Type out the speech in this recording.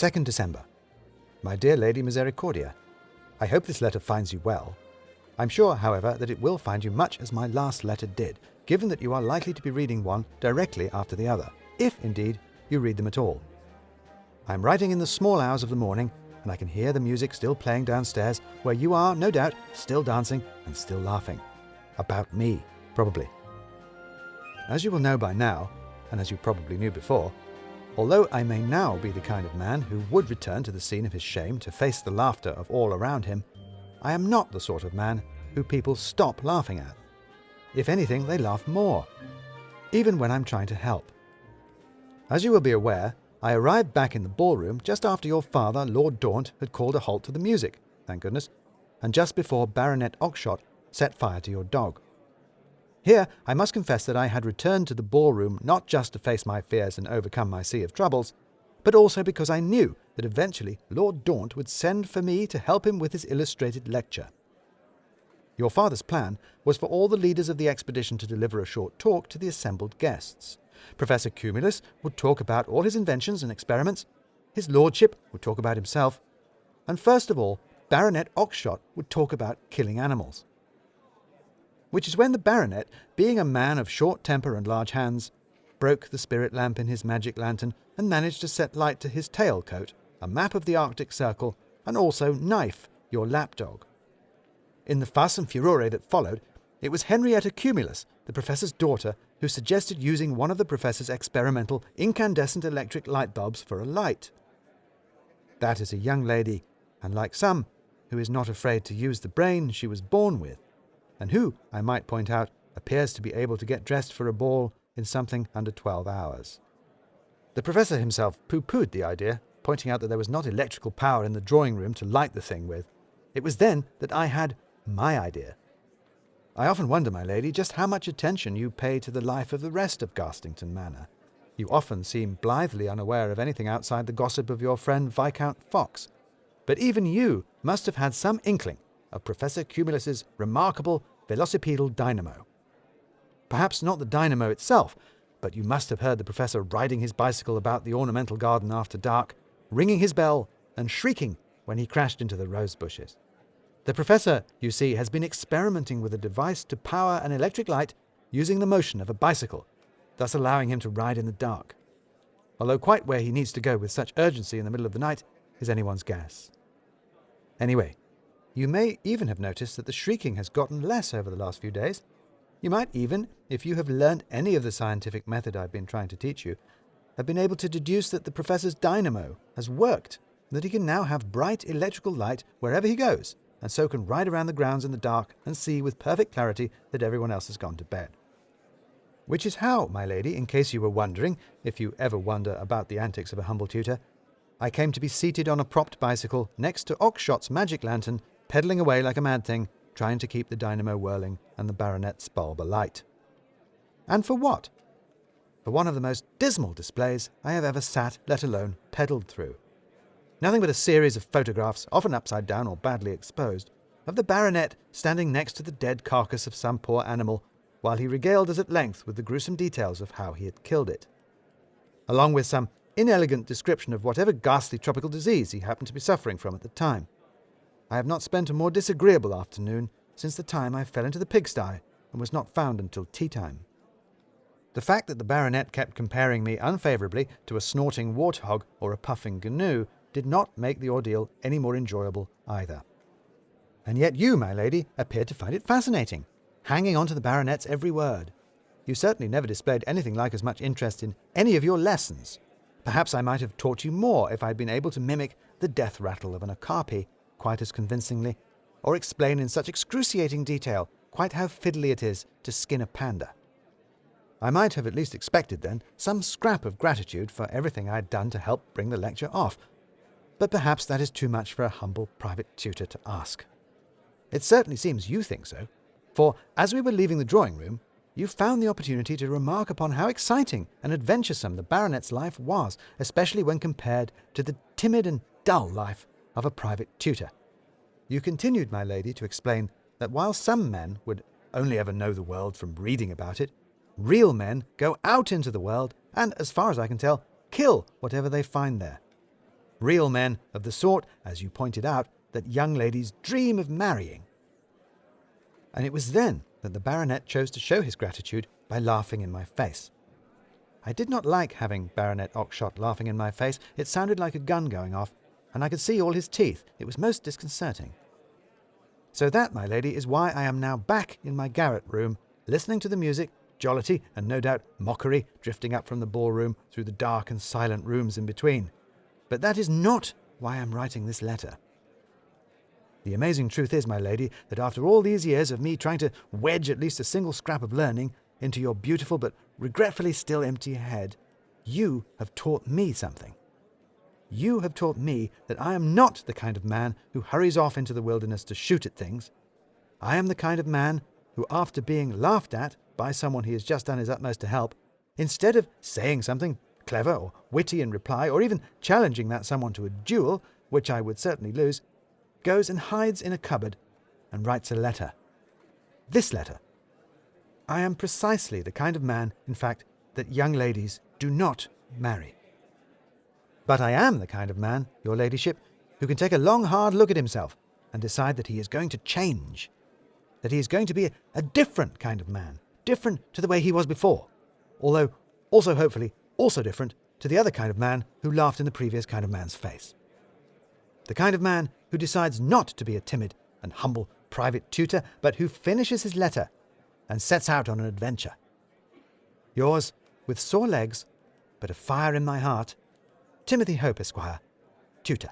2nd December. My dear Lady Misericordia, I hope this letter finds you well. I'm sure, however, that it will find you much as my last letter did, given that you are likely to be reading one directly after the other, if, indeed, you read them at all. I'm writing in the small hours of the morning, and I can hear the music still playing downstairs, where you are, no doubt, still dancing and still laughing. About me, probably. As you will know by now, and as you probably knew before, although I may now be the kind of man who would return to the scene of his shame to face the laughter of all around him, I am not the sort of man who people stop laughing at. If anything, they laugh more, even when I'm trying to help. As you will be aware, I arrived back in the ballroom just after your father, Lord Daunt, had called a halt to the music, thank goodness, and just before Baronet Oxshott set fire to your dog. Here, I must confess that I had returned to the ballroom not just to face my fears and overcome my sea of troubles, but also because I knew that eventually Lord Daunt would send for me to help him with his illustrated lecture. Your father's plan was for all the leaders of the expedition to deliver a short talk to the assembled guests. Professor Cumulus would talk about all his inventions and experiments, his lordship would talk about himself, and first of all, Baronet Oxshott would talk about killing animals. Which is when the Baronet, being a man of short temper and large hands, broke the spirit lamp in his magic lantern and managed to set light to his tailcoat, a map of the Arctic Circle, and also Knife, your lapdog. In the fuss and furore that followed, it was Henrietta Cumulus, the professor's daughter, who suggested using one of the professor's experimental incandescent electric light bulbs for a light. That is a young lady, and like some, who is not afraid to use the brain she was born with, and who, I might point out, appears to be able to get dressed for a ball in something under 12 hours. The professor himself pooh-poohed the idea, pointing out that there was not electrical power in the drawing room to light the thing with. It was then that I had my idea. I often wonder, my lady, just how much attention you pay to the life of the rest of Garstington Manor. You often seem blithely unaware of anything outside the gossip of your friend Viscount Fox. But even you must have had some inkling of Professor Cumulus's remarkable velocipedal dynamo. Perhaps not the dynamo itself, but you must have heard the professor riding his bicycle about the ornamental garden after dark, ringing his bell and shrieking when he crashed into the rose bushes. The professor, you see, has been experimenting with a device to power an electric light using the motion of a bicycle, thus allowing him to ride in the dark. Although quite where he needs to go with such urgency in the middle of the night is anyone's guess. Anyway, you may even have noticed that the shrieking has gotten less over the last few days. You might even, if you have learnt any of the scientific method I've been trying to teach you, have been able to deduce that the professor's dynamo has worked, and that he can now have bright electrical light wherever he goes, and so can ride around the grounds in the dark and see with perfect clarity that everyone else has gone to bed. Which is how, my lady, in case you were wondering, if you ever wonder about the antics of a humble tutor, I came to be seated on a propped bicycle next to Oxshott's magic lantern, pedalling away like a mad thing, trying to keep the dynamo whirling and the baronet's bulb alight. And for what? For one of the most dismal displays I have ever sat, let alone pedalled through. Nothing but a series of photographs, often upside down or badly exposed, of the baronet standing next to the dead carcass of some poor animal, while he regaled us at length with the gruesome details of how he had killed it, along with some inelegant description of whatever ghastly tropical disease he happened to be suffering from at the time. I have not spent a more disagreeable afternoon since the time I fell into the pigsty and was not found until tea-time. The fact that the baronet kept comparing me unfavourably to a snorting warthog or a puffing gnu did not make the ordeal any more enjoyable either. And yet you, my lady, appeared to find it fascinating, hanging on to the baronet's every word. You certainly never displayed anything like as much interest in any of your lessons. Perhaps I might have taught you more if I had been able to mimic the death rattle of an okapi quite as convincingly, or explain in such excruciating detail quite how fiddly it is to skin a panda. I might have at least expected, then, some scrap of gratitude for everything I had done to help bring the lecture off, but perhaps that is too much for a humble private tutor to ask. It certainly seems you think so, for as we were leaving the drawing-room, you found the opportunity to remark upon how exciting and adventuresome the baronet's life was, especially when compared to the timid and dull life of a private tutor. You continued, my lady, to explain that while some men would only ever know the world from reading about it, real men go out into the world and, as far as I can tell, kill whatever they find there. real men of the sort, as you pointed out, that young ladies dream of marrying. And it was then that the baronet chose to show his gratitude by laughing in my face. I did not like having Baronet Oxshott laughing in my face. It sounded like a gun going off, and I could see all his teeth. It was most disconcerting. So that, my lady, is why I am now back in my garret room, listening to the music, jollity, and no doubt mockery drifting up from the ballroom through the dark and silent rooms in between. But that is not why I am writing this letter. The amazing truth is, my lady, that after all these years of me trying to wedge at least a single scrap of learning into your beautiful but regretfully still empty head, you have taught me something. You have taught me that I am not the kind of man who hurries off into the wilderness to shoot at things. I am the kind of man who, after being laughed at by someone he has just done his utmost to help, instead of saying something clever or witty in reply, or even challenging that someone to a duel, which I would certainly lose, goes and hides in a cupboard and writes a letter. This letter. I am precisely the kind of man, in fact, that young ladies do not marry. But I am the kind of man, your ladyship, who can take a long, hard look at himself and decide that he is going to change, that he is going to be a different kind of man, different to the way he was before, although also hopefully also different to the other kind of man who laughed in the previous kind of man's face. The kind of man who decides not to be a timid and humble private tutor, but who finishes his letter and sets out on an adventure. Yours, with sore legs, but a fire in my heart, Timothy Hope, Esquire, Tutor.